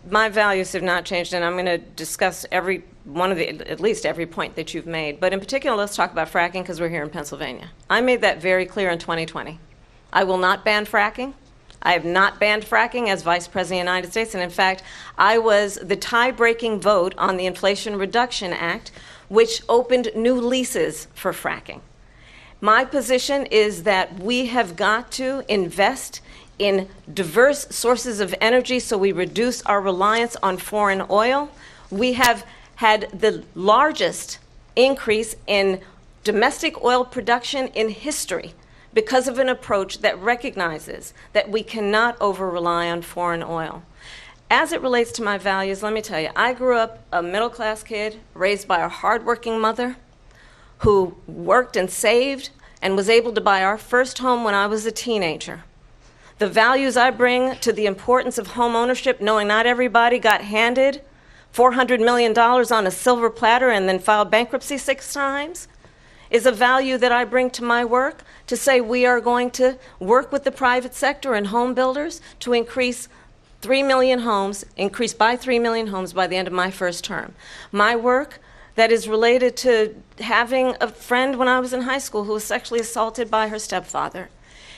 My values have not changed, and I'm going to discuss every one of at least every point that you've made. But in particular, let's talk about fracking because we're here in Pennsylvania. I made that very clear in 2020. I will not ban fracking. I have not banned fracking as Vice President of the United States, and in fact, I was the tie-breaking vote on the Inflation Reduction Act, which opened new leases for fracking. My position is that we have got to invest in diverse sources of energy so we reduce our reliance on foreign oil. We have had the largest increase in domestic oil production in history because of an approach that recognizes that we cannot over-rely on foreign oil. As it relates to my values, let me tell you, I grew up a middle-class kid raised by a hardworking mother who worked and saved and was able to buy our first home when I was a teenager. The values I bring to the importance of home ownership, knowing not everybody got handed $400 million on a silver platter and then filed bankruptcy 6 times, is a value that I bring to my work to say we are going to work with the private sector and home builders to increase 3 million homes, increase by 3 million homes by the end of my first term. My work that is related to having a friend when I was in high school who was sexually assaulted by her stepfather.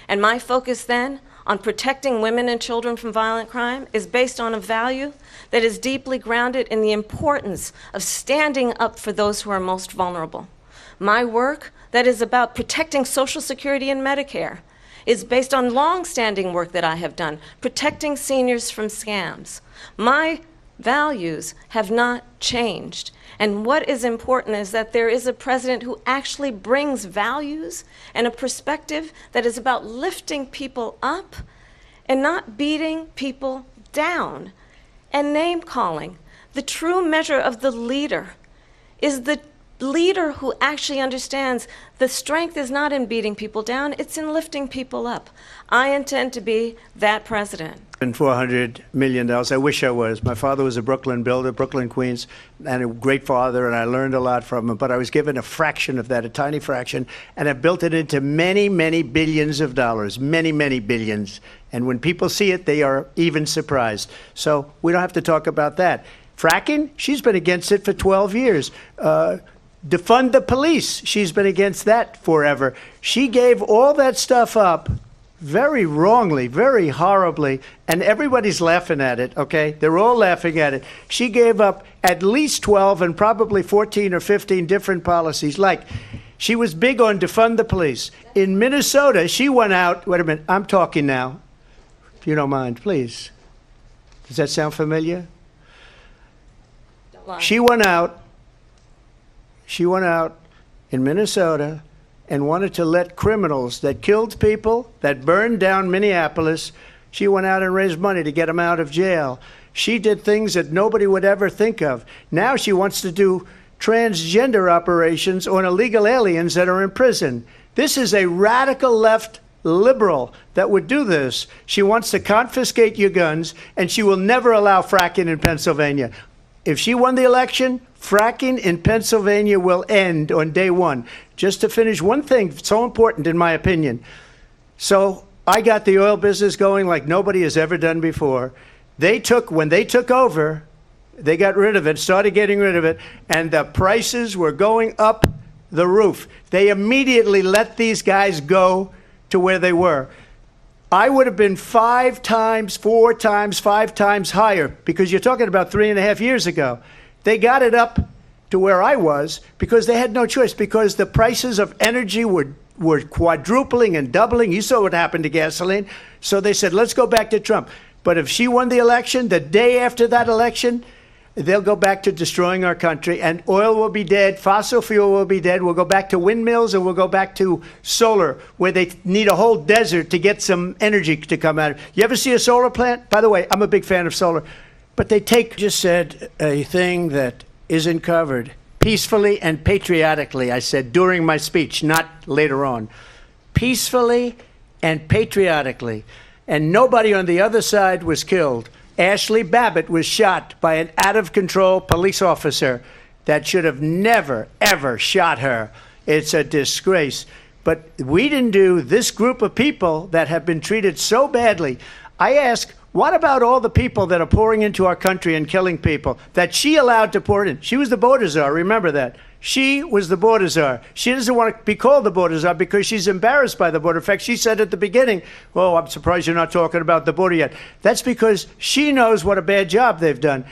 And my focus then on protecting women and children from violent crime is based on a value that is deeply grounded in the importance of standing up for those who are most vulnerable. My work that is about protecting Social Security and Medicare is based on long-standing work that I have done, protecting seniors from scams. My values have not changed. And what is important is that there is a president who actually brings values and a perspective that is about lifting people up and not beating people down and name-calling. The true measure of the leader is the leader who actually understands the strength is not in beating people down, it's in lifting people up. I intend to be that president. And $400 million. I wish I was. My father was a Brooklyn builder, Brooklyn, Queens, and a great father, and I learned a lot from him. But I was given a fraction of that, a tiny fraction, and I built it into many, many billions of dollars, many, many billions. And when people see it, they are even surprised. So we don't have to talk about that. Fracking, she's been against it for 12 years. Defund the police, she's been against that forever. She gave all that stuff up very wrongly, very horribly, and everybody's laughing at it, okay? They're all laughing at it. She gave up at least 12 and probably 14 or 15 different policies. Like, she was big on defund the police. In Minnesota, she went out, wait a minute, I'm talking now, if you don't mind, please. Does that sound familiar? She went out in Minnesota and wanted to let criminals that killed people, that burned down Minneapolis, she went out and raised money to get them out of jail. She did things that nobody would ever think of. Now she wants to do transgender operations on illegal aliens that are in prison. This is a radical left liberal that would do this. She wants to confiscate your guns, and she will never allow fracking in Pennsylvania. If she won the election, fracking in Pennsylvania will end on day one. Just to finish, one thing so important in my opinion. So I got the oil business going like nobody has ever done before. When they took over, they got rid of it, started getting rid of it, and the prices were going up the roof. They immediately let these guys go to where they were. I would have been 5 times, 4 times, 5 times higher, because you're talking about 3.5 years ago. They got it up to where I was because they had no choice, because the prices of energy were quadrupling and doubling. You saw what happened to gasoline. So they said, let's go back to Trump. But if she won the election, the day after that election, they'll go back to destroying our country, and oil will be dead, fossil fuel will be dead, we'll go back to windmills, and we'll go back to solar, where they need a whole desert to get some energy to come out of it. You ever see a solar plant? By the way, I'm a big fan of solar. But they just said a thing that isn't covered. Peacefully and patriotically, I said during my speech, not later on. Peacefully and patriotically. And nobody on the other side was killed. Ashley Babbitt was shot by an out-of-control police officer that should have never, ever shot her. It's a disgrace. But we didn't do this group of people that have been treated so badly. I ask, What about all the people that are pouring into our country and killing people that she allowed to pour in? She was the border czar. Remember that. She was the border czar. She doesn't want to be called the border czar because she's embarrassed by the border. In fact, she said at the beginning, "Oh, I'm surprised you're not talking about the border yet." That's because she knows what a bad job they've done.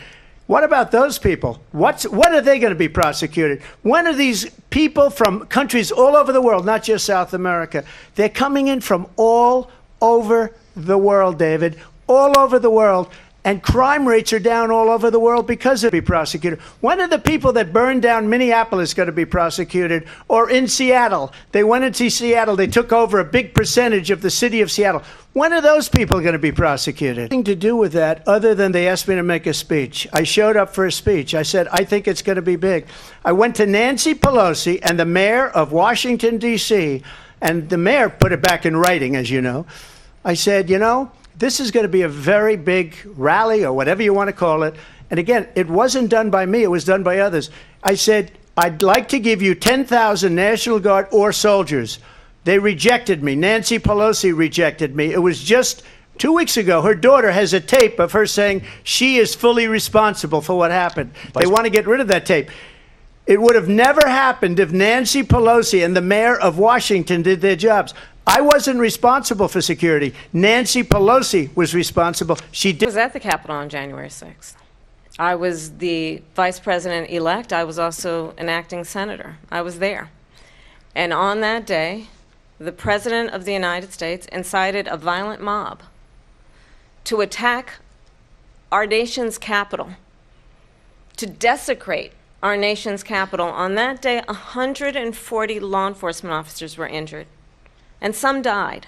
What about those people? What are they going to be prosecuted? When are these people from countries all over the world, not just South America? They're coming in from all over the world, David, all over the world. And crime rates are down all over the world because of be prosecuted. When are the people that burned down Minneapolis going to be prosecuted? Or in Seattle? They went into Seattle. They took over a big percentage of the city of Seattle. When are those people going to be prosecuted? Nothing to do with that other than they asked me to make a speech. I showed up for a speech. I said, I think it's going to be big. I went to Nancy Pelosi and the mayor of Washington, D.C., and the mayor put it back in writing, as you know. I said, you know, this is going to be a very big rally or whatever you want to call it. And again, it wasn't done by me. It was done by others. I said, I'd like to give you 10,000 National Guard or soldiers. They rejected me. Nancy Pelosi rejected me. It was just 2 weeks ago. Her daughter has a tape of her saying she is fully responsible for what happened. They want to get rid of that tape. It would have never happened if Nancy Pelosi and the mayor of Washington did their jobs. I wasn't responsible for security. Nancy Pelosi was responsible. She did. I was at the Capitol on January 6th. I was the vice president-elect. I was also an acting senator. I was there. And on that day, the President of the United States incited a violent mob to attack our nation's capital, to desecrate our nation's capital. On that day, 140 law enforcement officers were injured, and some died.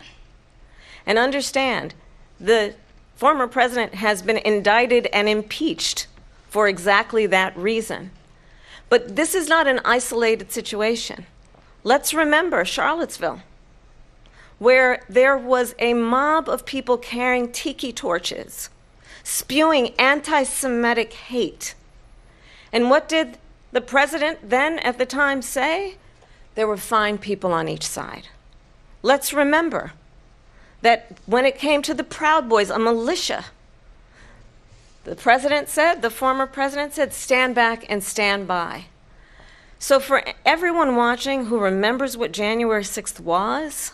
And understand, the former president has been indicted and impeached for exactly that reason. But this is not an isolated situation. Let's remember Charlottesville, where there was a mob of people carrying tiki torches, spewing anti-Semitic hate. And what did the president then at the time say? There were fine people on each side. Let's remember that when it came to the Proud Boys, a militia, the president said, the former president said, stand back and stand by. So for everyone watching who remembers what January 6th was,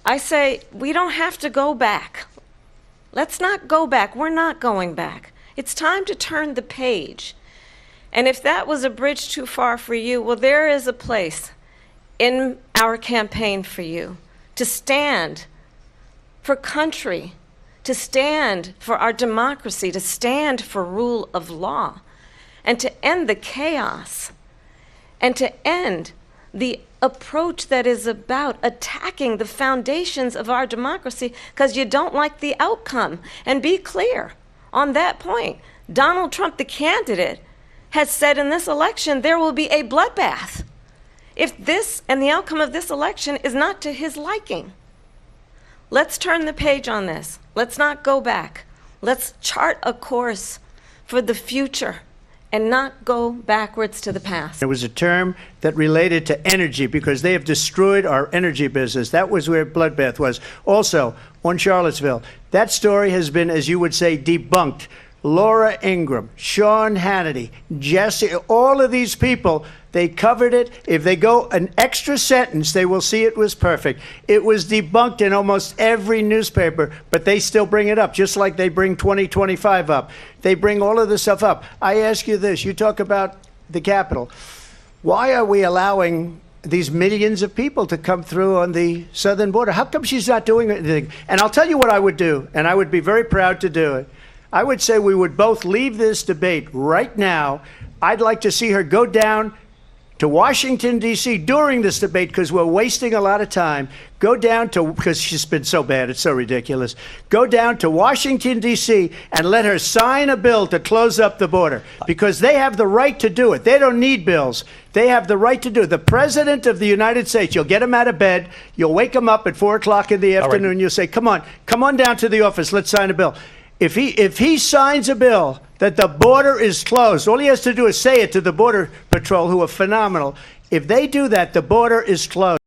I say we don't have to go back. Let's not go back. We're not going back. It's time to turn the page. And if that was a bridge too far for you, well, there is a place in our campaign for you to stand for country, to stand for our democracy, to stand for rule of law, and to end the chaos, and to end the approach that is about attacking the foundations of our democracy because you don't like the outcome. And be clear on that point. Donald Trump, the candidate, has said in this election there will be a bloodbath if this and the outcome of this election is not to his liking. Let's turn the page on this. Let's not go back. Let's chart a course for the future and not go backwards to the past. It was a term that related to energy because they have destroyed our energy business. That was where bloodbath was. Also, on Charlottesville, that story has been, as you would say, debunked. Laura Ingraham, Sean Hannity, Jesse, all of these people, they covered it. If they go an extra sentence, they will see it was perfect. It was debunked in almost every newspaper, but they still bring it up, just like they bring 2025 up. They bring all of this stuff up. I ask you this, you talk about the Capitol. Why are we allowing these millions of people to come through on the southern border? How come she's not doing anything? And I'll tell you what I would do, and I would be very proud to do it. I would say we would both leave this debate right now. I'd like to see her go down to Washington, D.C. during this debate because we're wasting a lot of time. Go down to, because she's been so bad, it's so ridiculous. Go down to Washington, D.C. and let her sign a bill to close up the border because they have the right to do it. They don't need bills. They have the right to do it. The President of the United States, you'll get him out of bed. You'll wake him up at 4 o'clock in the afternoon. Right. You'll say, come on down to the office. Let's sign a bill. If he signs a bill that the border is closed, all he has to do is say it to the Border Patrol, who are phenomenal. If they do that, the border is closed.